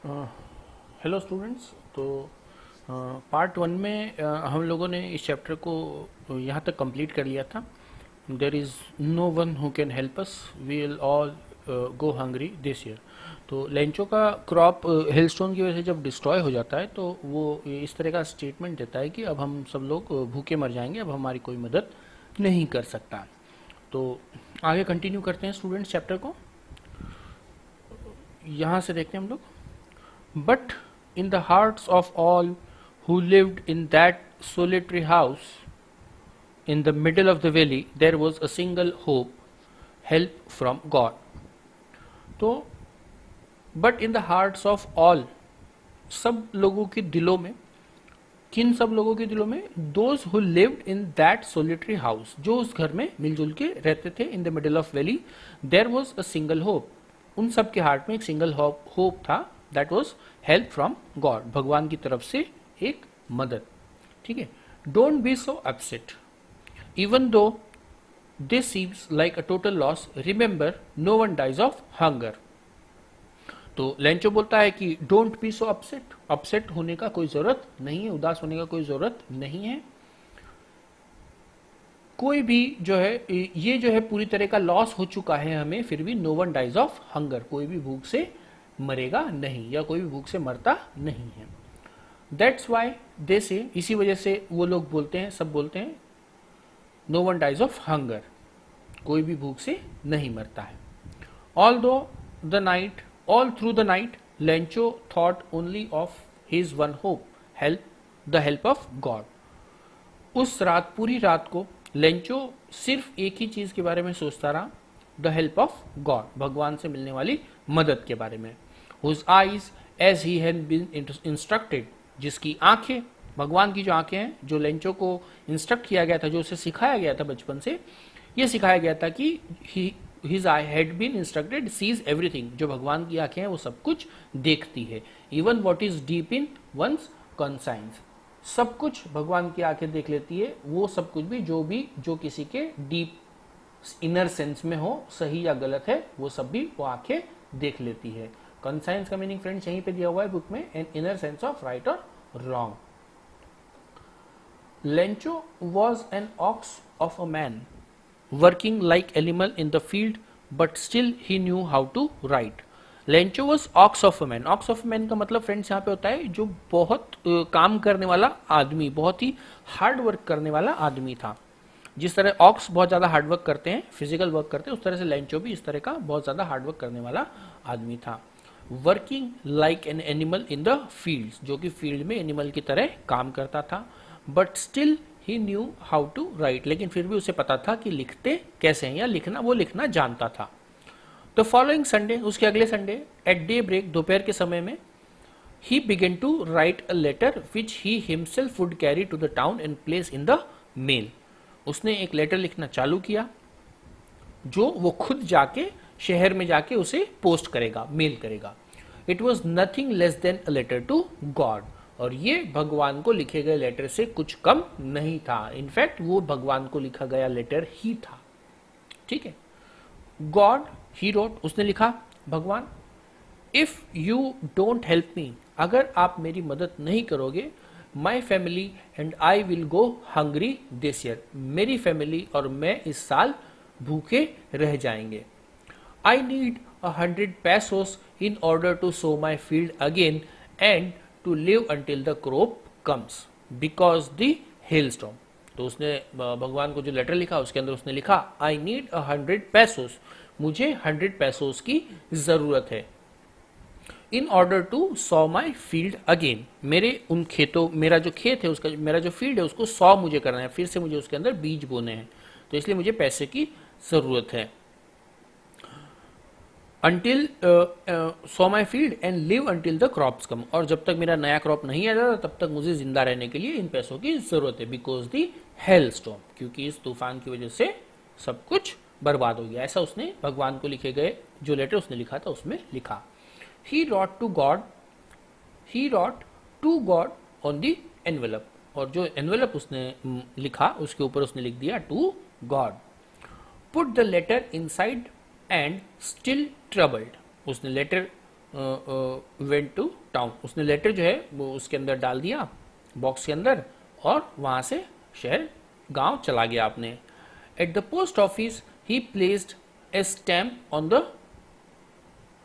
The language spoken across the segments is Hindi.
Hello students. तो पार्ट वन में हम लोगों ने इस चैप्टर को यहाँ तक कंप्लीट कर लिया था। There is no one who can help us, we will all go hungry this year. तो लेंचो का क्रॉप हेलस्टोन की वजह से जब डिस्ट्रॉय हो जाता है तो वो इस तरह का स्टेटमेंट देता है कि अब हम सब लोग भूखे मर जाएंगे, अब हमारी कोई मदद नहीं कर सकता। तो आगे कंटिन्यू करते हैं स्टूडेंट्स चैप्टर को। यहाँ से देखते हैं हम लोग। But in the hearts of all who lived in that solitary house in the middle of the valley, there was a single hope, help from God. तो but in the hearts of all, सब लोगों के दिलों में, किन सब लोगों के दिलों में? Those who lived in that solitary house, जो उस घर में मिलजुल के रहते थे, in the middle of valley, there was a single hope. उन सब के हार्ट में एक सिंगल होप था, that was help from God, भगवान की तरफ से एक मदद। ठीक है। Don't be so upset even though this seems like a total loss, remember no one dies of hunger. तो लेंचो बोलता है कि don't be so upset, upset होने का कोई जरूरत नहीं है, उदास होने का कोई जरूरत नहीं है। कोई भी जो है, ये जो है पूरी तरह का लॉस हो चुका है हमें, फिर भी no one dies of hunger, कोई भी भूख से मरेगा नहीं या कोई भी भूख से मरता नहीं है। दैट्स वाई दे से, इसी वजह से वो लोग बोलते हैं, सब बोलते हैं no one dies of hunger, कोई भी भूख से नहीं मरता है। All though the night, all through the night, Lencho thought only of his one hope, help, the help of God. उस रात, पूरी रात को लेंचो सिर्फ एक ही चीज के बारे में सोचता रहा, द हेल्प ऑफ गॉड, भगवान से मिलने वाली मदद के बारे में। Whose eyes as he had been instructed, जिसकी आंखें, भगवान की जो आंखें हैं, जो लेंचो को इंस्ट्रक्ट किया गया था, जो उसे सिखाया गया था बचपन से, ये सिखाया गया था कि his eye had been instructed sees everything, जो भगवान की आंखें हैं वो सब कुछ देखती है, even what is deep in one's conscience, सब कुछ भगवान की आंखें देख लेती है, वो सब कुछ भी जो किसी के डीप इनर सेंस में हो, सही या गलत है, वो सब भी वो आंखें देख लेती है। कंसाइंस का मीनिंग फ्रेंड्स यहीं पे दिया हुआ है बुक में, an inner sense of right और wrong. Lencho was an ox of a man working like animal in the field, but still he knew how to write. Lencho was ox of a man, ox of a man का मतलब फ्रेंड्स यहाँ पे होता है जो बहुत काम करने वाला आदमी, बहुत ही हार्ड वर्क करने वाला आदमी था। जिस तरह ऑक्स बहुत ज्यादा हार्डवर्क करते हैं, फिजिकल वर्क करते हैं, उस तरह से लेंचो भी इस तरह का बहुत ज्यादा हार्डवर्क करने वाला आदमी था। Working like an animal in the field, जो कि फील्ड में एनिमल की तरह काम करता था, but still he knew how to write, लेकिन फिर भी उसे पता था कि लिखते कैसे हैं, या लिखना, वो लिखना जानता था। द फॉलोइंग संडे, उसके अगले संडे, एट डे ब्रेक, दोपहर के समय में, he began to write a letter which he himself would carry to the town and place in the mail. उसने एक लेटर लिखना चालू किया जो वो खुद जाके शहर में जाके उसे पोस्ट करेगा, मेल करेगा। It was nothing less than a letter to God, और ये भगवान को लिखे गए लेटर से कुछ कम नहीं था, इनफैक्ट वो भगवान को लिखा गया लेटर ही था। ठीक है। गॉड, ही रोट, उसने लिखा, भगवान, if you don't help me, अगर आप मेरी मदद नहीं करोगे, my family and I will go hungry this year, मेरी फैमिली और मैं इस साल भूखे रह जाएंगे। I need 100 pesos in order to sow my field again and to live until the crop comes because the hailstorm. तो उसने भगवान को जो लेटर लिखा उसके अंदर उसने लिखा, आई नीड 100 pesos, मुझे 100 pesos की जरूरत है, in order to sow my field again, मेरे उन खेतों, मेरा जो खेत है उसका, मेरा जो फील्ड है उसको सॉ मुझे करना है, फिर से मुझे उसके अंदर बीज बोने हैं, तो इसलिए मुझे पैसे की जरूरत है। Until sow my field and live until the crops come, और जब तक मेरा नया क्रॉप नहीं आ जाता तब तक मुझे जिंदा रहने के लिए इन पैसों की जरूरत है, बिकॉज दी हेल स्टॉर्म, क्योंकि इस तूफान की वजह से सब कुछ बर्बाद हो गया। ऐसा उसने भगवान को लिखे गए जो लेटर उसने लिखा था उसमें लिखा। He wrote to God on the envelope, और जो एनवेलप उसने लिखा उसके ऊपर उसने लिख दिया to God. Put the letter inside and still troubled, उसने लेटर वेंट टू टाउन, उसने लेटर जो है वो उसके अंदर डाल दिया बॉक्स के अंदर और वहाँ से शहर गांव चला गया अपने। Eight the post office he placed a stamp on the,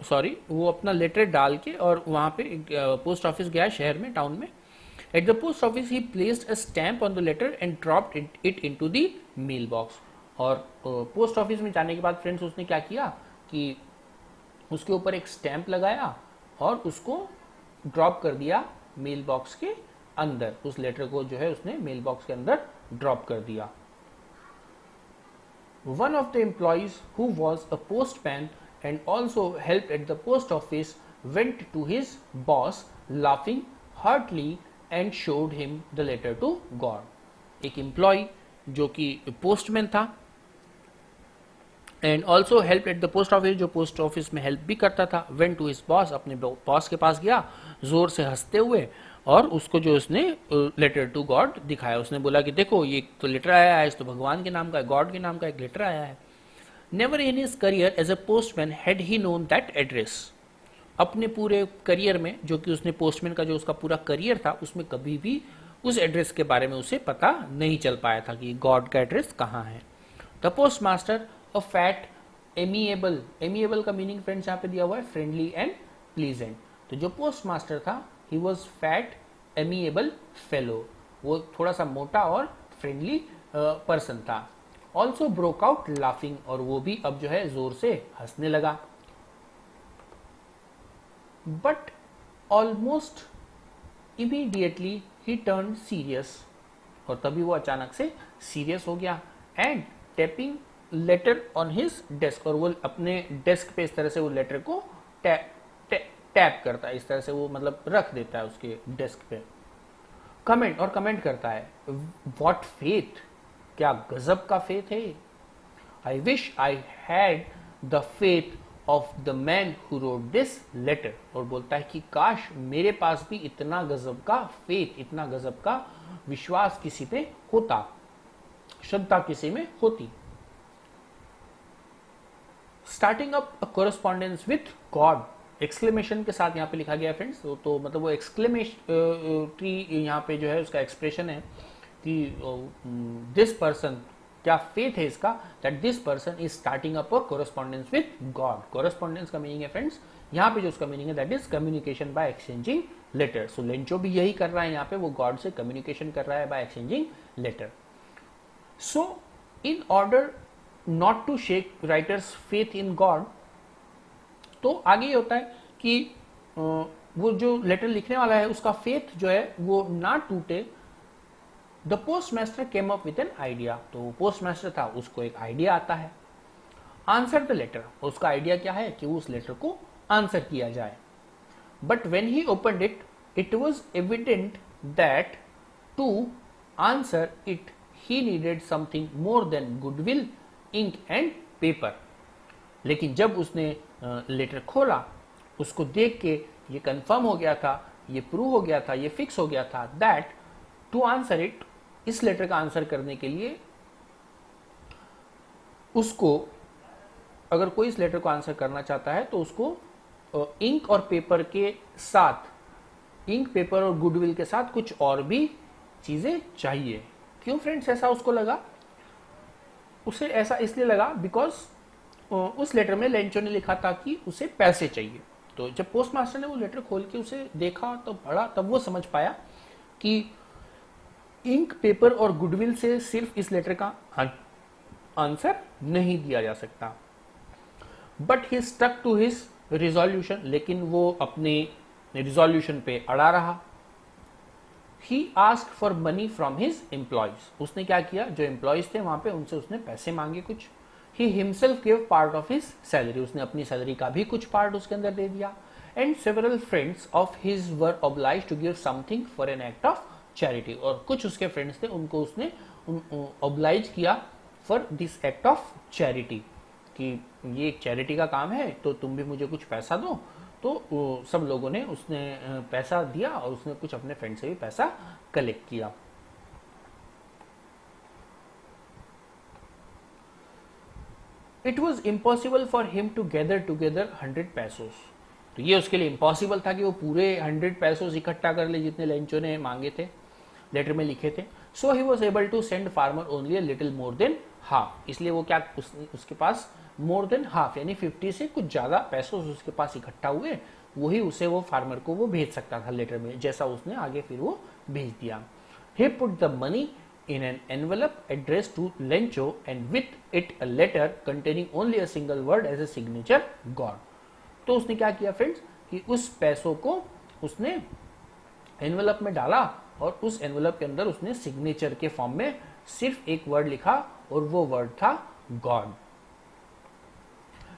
sorry वो अपना लेटर डाल के और वहाँ पे पोस्ट ऑफिस गया शहर में, टाउन में। At the post office he placed a stamp on the letter and dropped it into the mail box. और पोस्ट ऑफिस में जाने के बाद फ्रेंड्स उसने क्या किया कि उसके ऊपर एक स्टैंप लगाया और उसको ड्रॉप कर दिया मेल बॉक्स के अंदर, उस लेटर को जो है उसने मेल बॉक्स के अंदर ड्रॉप कर दिया। One of the employees who was a postman and also help at the post office went to his boss laughing heartily and showed him the letter to God. एक एम्प्लॉय जो कि पोस्टमैन था and also help at the post office, जो पोस्ट ऑफिस में हेल्प भी करता था, वेंट टू हिज बॉस, अपने बॉस के पास गया जोर से हंसते हुए और उसको जो उसने लेटर टू गॉड दिखाया। उसने बोला कि देखो ये तो लेटर आया है, इस तो भगवान के नाम का, गॉड के नाम का एक लेटर आया है। Never in his career as a postman had he known that address. अपने पूरे करियर में, जो कि उसने पोस्टमैन का जो उसका पूरा करियर था, उसमें कभी भी उस एड्रेस के बारे में उसे पता नहीं चल पाया था कि गॉड का एड्रेस कहाँ है। The post master a fat amiable, amiable का मीनिंग फ्रेंड्स यहाँ पे दिया हुआ है फ्रेंडली एंड प्लीजेंट। तो जो पोस्ट मास्टर था he was fat amiable fellow, वो थोड़ा सा मोटा और फ्रेंडली पर्सन था। ऑल्सो ब्रोक आउट लाफिंग, और वो भी अब जो है जोर से हंसने लगा। But almost immediately he turn serious, और तभी वो अचानक से सीरियस हो गया। And tapping later on his desk, और वो अपने डेस्क पे इस तरह से वो लेटर को टैप करता है, इस तरह से वो मतलब रख देता है उसके डेस्क पे। कमेंट, और कमेंट करता है, व्हाट फेथ, क्या गजब का फेथ है। I wish I had the faith of the man who wrote this letter, और बोलता है कि काश मेरे पास भी इतना गजब का फेथ, इतना गजब का विश्वास किसी पे होता, श्रद्धा किसी में होती। Starting up a correspondence with God, exclamation के साथ यहाँ पे लिखा गया है फ्रेंड्स। तो मतलब वो एक्सक्लेमेशन यहाँ पे जो है उसका एक्सप्रेशन है कि दिस पर्सन, क्या फेथ है इसका, that this person is starting up a correspondence with God. Correspondence का मीनिंग है फ्रेंड्स यहाँ पे जो उसका मीनिंग है that is communication by exchanging letter. So Lencho भी यही कर रहा है यहाँ पे, वो गॉड से कम्युनिकेशन कर रहा है by exchanging letter. So in order not to shake writer's faith in God, तो आगे ये होता है कि वो जो लेटर लिखने वाला है उसका फेथ जो है वो ना टूटे। The post master came up with an idea, तो पोस्ट मास्टर था उसको एक आइडिया आता है। आंसर द लेटर, उसका आइडिया क्या है कि उस लेटर को आंसर किया जाए। But when he opened it, it was evident that to answer it he needed something more than goodwill, ink and paper. लेकिन जब उसने लेटर खोला, उसको देख के ये कंफर्म हो गया था, ये प्रूव हो गया था, ये फिक्स हो गया था दैट टू आंसर इट, इस लेटर का आंसर करने के लिए उसको, अगर कोई इस लेटर को आंसर करना चाहता है तो उसको इंक और पेपर के साथ, इंक पेपर और गुडविल के साथ कुछ और भी चीजें चाहिए। क्यों फ्रेंड्स ऐसा उसको लगा? उसे ऐसा इसलिए लगा बिकॉज उस लेटर में लेंचो ने लिखा था कि उसे पैसे चाहिए। तो जब पोस्ट मास्टर ने वो लेटर खोल के उसे देखा तो पढ़ा, तब वो समझ पाया कि इंक पेपर और गुडविल से सिर्फ इस लेटर का आंसर नहीं दिया जा सकता। But he stuck to his resolution, लेकिन वो अपने रिजोल्यूशन पे अड़ा रहा। He asked for money from his employees, उसने क्या किया, जो एम्प्लॉयज थे वहां पे उनसे उसने पैसे मांगे कुछ। He himself give part of his salary, उसने अपनी सैलरी का भी कुछ पार्ट उसके अंदर दे दिया। And several friends of his were obliged to give something for an act of charity, और कुछ उसके फ्रेंड्स थे उनको उसने ऑब्लाइज किया for this act of charity, कि ये एक चैरिटी का काम है तो तुम भी मुझे कुछ पैसा दो। तो सब लोगों ने उसने पैसा दिया और उसने कुछ अपने फ्रेंड से भी पैसा कलेक्ट किया। It was impossible for him to gather together 100 pesos, तो ये उसके लिए इम्पॉसिबल था कि वो पूरे 100 पैसों इकट्ठा कर ले जितने लेंचो ने मांगे थे, लेटर में लिखे थे। So he was able to send farmer only a little more than half, इसलिए वो क्या उसके पास मोर देन हाफ यानी 50 से कुछ ज्यादा पैसे उसके पास इकट्ठा हुए, वही उसे वो फार्मर को वो भेज सकता था लेटर में, जैसा उसने आगे फिर वो भेज दिया। He put the money in an envelope addressed to Lencho and with it a letter containing only a single word as a signature God। तो उसने क्या किया फ्रेंड्स कि उस पैसों को उसने एनवेलप में डाला और उस एनवेलप के अंदर उसने सिग्नेचर के फॉर्म में सिर्फ एक वर्ड लिखा और वो वर्ड था गॉड।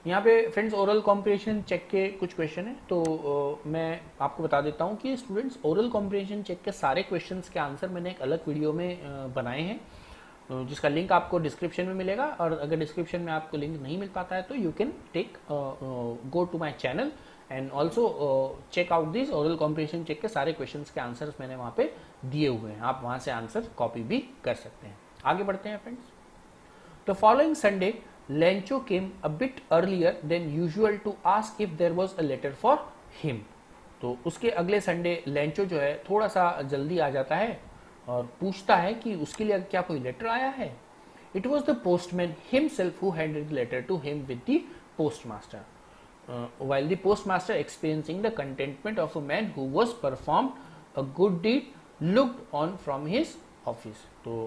यहाँ पे फ्रेंड्स ओरल कॉम्प्रिहेंशन चेक के कुछ क्वेश्चन है, तो मैं आपको बता देता हूँ कि स्टूडेंट्स ओरल कॉम्प्रिहेंशन चेक के सारे क्वेश्चंस के आंसर मैंने एक अलग वीडियो में बनाए हैं, जिसका लिंक आपको डिस्क्रिप्शन में मिलेगा। और अगर डिस्क्रिप्शन में आपको लिंक नहीं मिल पाता है तो you can take go to my channel and also check out this oral comprehension check के सारे क्वेश्चंस के आंसर्स मैंने वहाँ पे दिए हुए हैं, आप वहाँ से आंसर कॉपी भी कर सकते हैं। आगे बढ़ते हैं friends. The following Sunday Lencho came a bit earlier than usual to ask if there was a letter for him। तो उसके अगले संडे लेंचो जो है थोड़ा सा जल्दी आ जाता है और पूछता है कि उसके लिए क्या कोई लेटर आया है। It was the postman himself who handed the letter to him with the postmaster, while the postmaster, experiencing the contentment of a man who was performed a good deed, looked on from his office। तो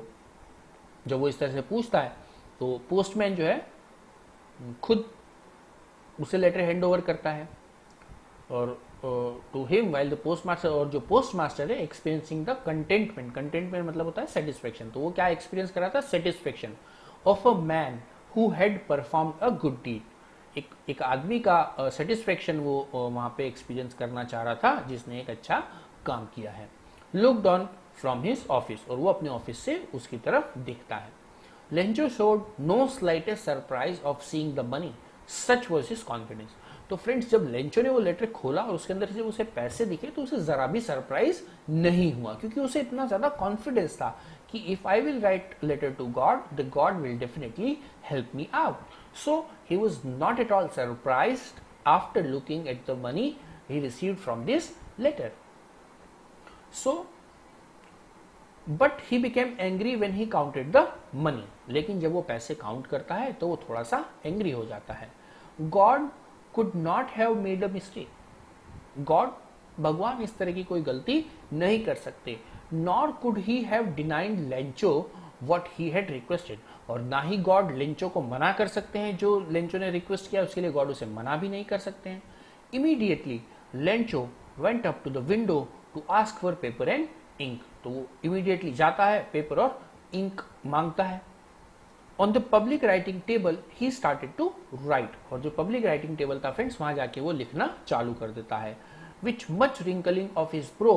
जब वो इस तरह से पूछता है तो पोस्टमैन जो है खुद उसे लेटर हैंड ओवर करता है और to him while the postmaster, और जो पोस्टमास्टर है एक्सपीरियंसिंग द कंटेंटमेंट, कंटेंटमेंट मतलब होता है सेटिस्फेक्शन, तो वो क्या एक्सपीरियंस कर रहा था, satisfaction of a man who had perform a good deed. एक आदमी का सेटिस्फेक्शन वो वहां पे एक्सपीरियंस करना चाह रहा था जिसने एक अच्छा काम किया है। Looked on from his office, और वो अपने ऑफिस से उसकी तरफ देखता है। Lencho showed no slightest surprise of seeing the money, such was his confidence। तो फ्रेंड्स जब लेंचो ने वो लेटर खोला और उसके अंदर से उसे पैसे दिखे तो उसे जरा भी सरप्राइज नहीं हुआ, क्योंकि उसे इतना ज्यादा कॉन्फिडेंस था कि if I will write letter to God the God will definitely help me out. So he was not at all surprised after looking at the money he received from this letter. So but he became angry when he counted the money, लेकिन जब वो पैसे काउंट करता है तो वो थोड़ा सा एंग्री हो जाता है। God could not have made a mistake, God भगवान इस तरह की कोई गलती नहीं कर सकते। Nor could he have denied Lencho what he had requested, और ना ही गॉड लेंचो को मना कर सकते हैं, जो लेंचो ने रिक्वेस्ट किया उसके लिए गॉड उसे मना भी नहीं कर सकते हैं। Immediately Lencho went up to the window to ask for paper and ink, तो वो इमीडिएटली जाता है, पेपर और इंक मांगता है। On the public writing table he started to write, और जो पब्लिक राइटिंग टेबल था फ्रेंड्स वहां जाके वो लिखना चालू कर देता है। Which much wrinkling of his brow,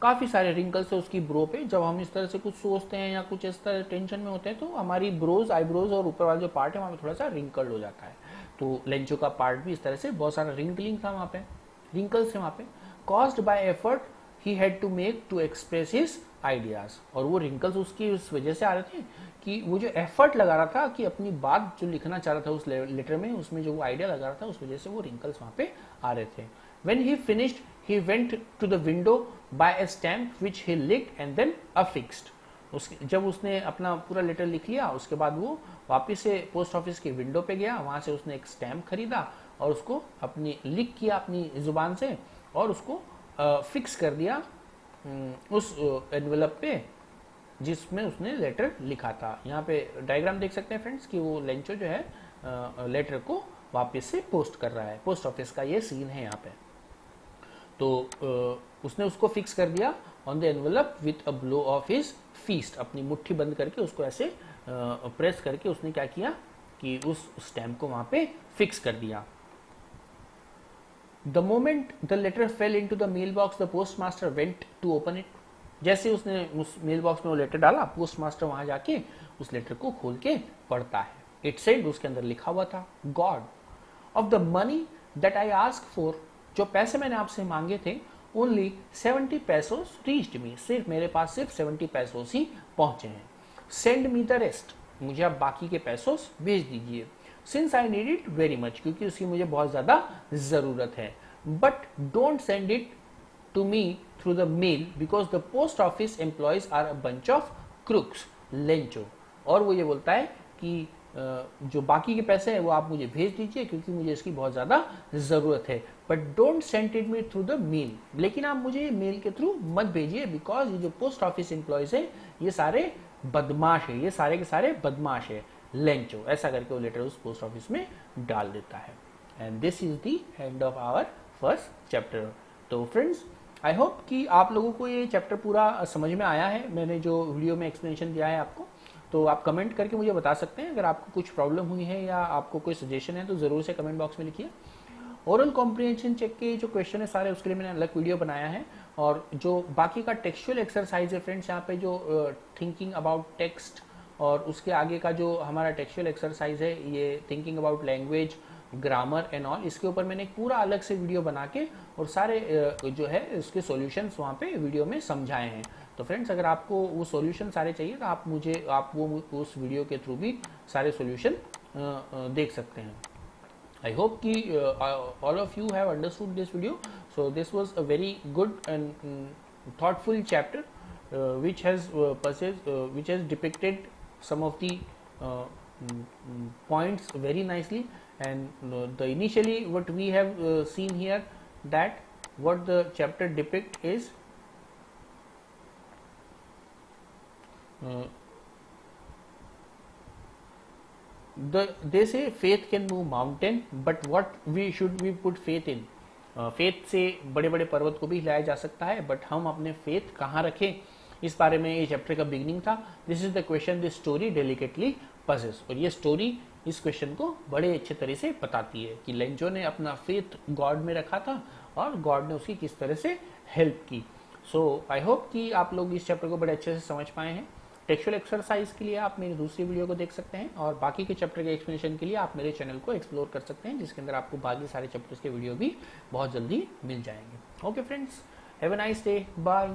काफी सारे रिंकल्स है उसकी ब्रो पे। जब हम इस तरह से कुछ सोचते हैं या कुछ इस तरह टेंशन में होते हैं तो हमारी ब्रोज, आईब्रोज और ऊपर वाला जो पार्ट है वहां पे थोड़ा सा रिंकल्ड हो जाता है। तो लेंचो का पार्ट भी इस तरह से बहुत सारा रिंकलिंग था वहां पे, रिंकल्स थे वहां पे। Caused by effort he had to make to express his ideas, और वो रिंकल्स उसकी उस वजह से आ रहे थे कि वो जो एफर्ट लगा रहा था कि अपनी बात जो लिखना चाह रहा था उस लेटर में, उसमें जो वो आइडिया लगा रहा था उस वजह से वो रिंकल्स वहां पे आ रहे थे। When he finished, he went to the window by a stamp which he licked and then affixed। जब उसने अपना पूरा लेटर लिख लिया उसके बाद वो वापिस से पोस्ट ऑफिस के विंडो पे गया, वहां से उसने एक स्टैम्प खरीदा और उसको अपनी लिख किया अपनी जुबान से और उसको फिक्स कर दिया उस एनवेलप पे जिसमें उसने लेटर लिखा था। यहाँ पे डायग्राम देख सकते हैं फ्रेंड्स कि वो लेंचो जो है लेटर को वापस से पोस्ट कर रहा है, पोस्ट ऑफिस का ये सीन है यहाँ पे। तो उसने उसको फिक्स कर दिया on the envelope with a blow of his feast, अपनी मुट्ठी बंद करके उसको ऐसे प्रेस करके उसने क्या किया कि उस स्टैम्प को वहां पे फिक्स कर दिया। The moment the letter fell into the mailbox, the postmaster went to open it। जैसे उसने उस मेल बॉक्स में वो लेटर डाला, पोस्टमास्टर वहां जाके उस लेटर को खोल के पढ़ता है। इट सेड, उसके अंदर लिखा हुआ था, God of the money that I ask for, जो पैसे मैंने आपसे मांगे थे, ओनली 70 पैसोस रीच्ड मी, सिर्फ मेरे पास सिर्फ 70 पैसोस ही पहुंचे हैं। सेंड मी द रेस्ट, मुझे आप बाकी के पैसोस भेज दीजिए। Since I need it very much, क्योंकि उसकी मुझे बहुत ज्यादा जरूरत है। But don't send it to me through the mail because the post office employees are a bunch of crooks. Lencho. और वो ये बोलता है कि जो बाकी के पैसे हैं वो आप मुझे भेज दीजिए क्योंकि मुझे इसकी बहुत ज़्यादा ज़रूरत है, but don't send it me through the mail, लेकिन आप मुझे मेल के थ्रू मत भेजिए बिकॉज ये जो पोस्ट ऑफिस एम्प्लॉयज है ये सारे बदमाश है, ये सारे के सारे बदमाश है, लेंचो। ऐसा करके वो लेटर उस पोस्ट ऑफिस में डाल देता है। And this is the end of our first chapter. तो फ्रेंड्स, आई होप कि आप लोगों को ये चैप्टर पूरा समझ में आया है। मैंने जो वीडियो में एक्सप्लेनेशन दिया है आपको, तो आप कमेंट करके मुझे बता सकते हैं। अगर आपको कुछ प्रॉब्लम हुई है या आपको कोई सजेशन है तो ज़रूर से कमेंट बॉक्स में लिखिए। ओरल कॉम्प्रिहेंशन चेक के जो क्वेश्चन है सारे, उसके लिए मैंने अलग वीडियो बनाया है। और जो बाकी का टेक्सचुअल एक्सरसाइज है फ्रेंड्स, यहाँ पे जो थिंकिंग अबाउट टेक्स्ट और उसके आगे का जो हमारा टेक्सचुअल एक्सरसाइज है, ये thinking about language, grammar and all, इसके ऊपर मैंने एक पूरा अलग से वीडियो बना के और सारे जो है इसके सॉल्यूशंस वहाँ पे वीडियो में समझाए हैं। तो फ्रेंड्स, अगर आपको वो सॉल्यूशन सारे चाहिए तो आप वो उस वीडियो के थ्रू भी सारे सॉल्यूशन देख सकते हैं। I hope कि all of you have understood this video. So this was a very good and thoughtful chapter which has depicted some of the points very nicely. And the initially what we have seen here, that what the chapter depict is they say faith can move mountain, but what should we put faith in? Faith से बड़े बड़े पर्वत को भी हिलाया जा सकता है, बट हम अपने फेथ कहाँ रखें, इस बारे में ये चैप्टर का बिगनिंग था। This is the question this story delicately possess, और ये स्टोरी इस क्वेश्चन को बड़े अच्छे तरह से बताती है कि लेंचो ने अपना फेथ गॉड में रखा था और गॉड ने उसकी किस तरह से हेल्प की। सो आई होप कि आप लोग इस चैप्टर को बड़े अच्छे से समझ पाए हैं। टेक्सचुअल एक्सरसाइज के लिए आप मेरी दूसरी वीडियो को देख सकते हैं, और बाकी के चैप्टर के एक्सप्लेनेशन के लिए आप मेरे चैनल को एक्सप्लोर कर सकते हैं, जिसके अंदर आपको बाकी सारे चैप्टर्स के वीडियो भी बहुत जल्दी मिल जाएंगे। Okay friends, have a nice day, bye.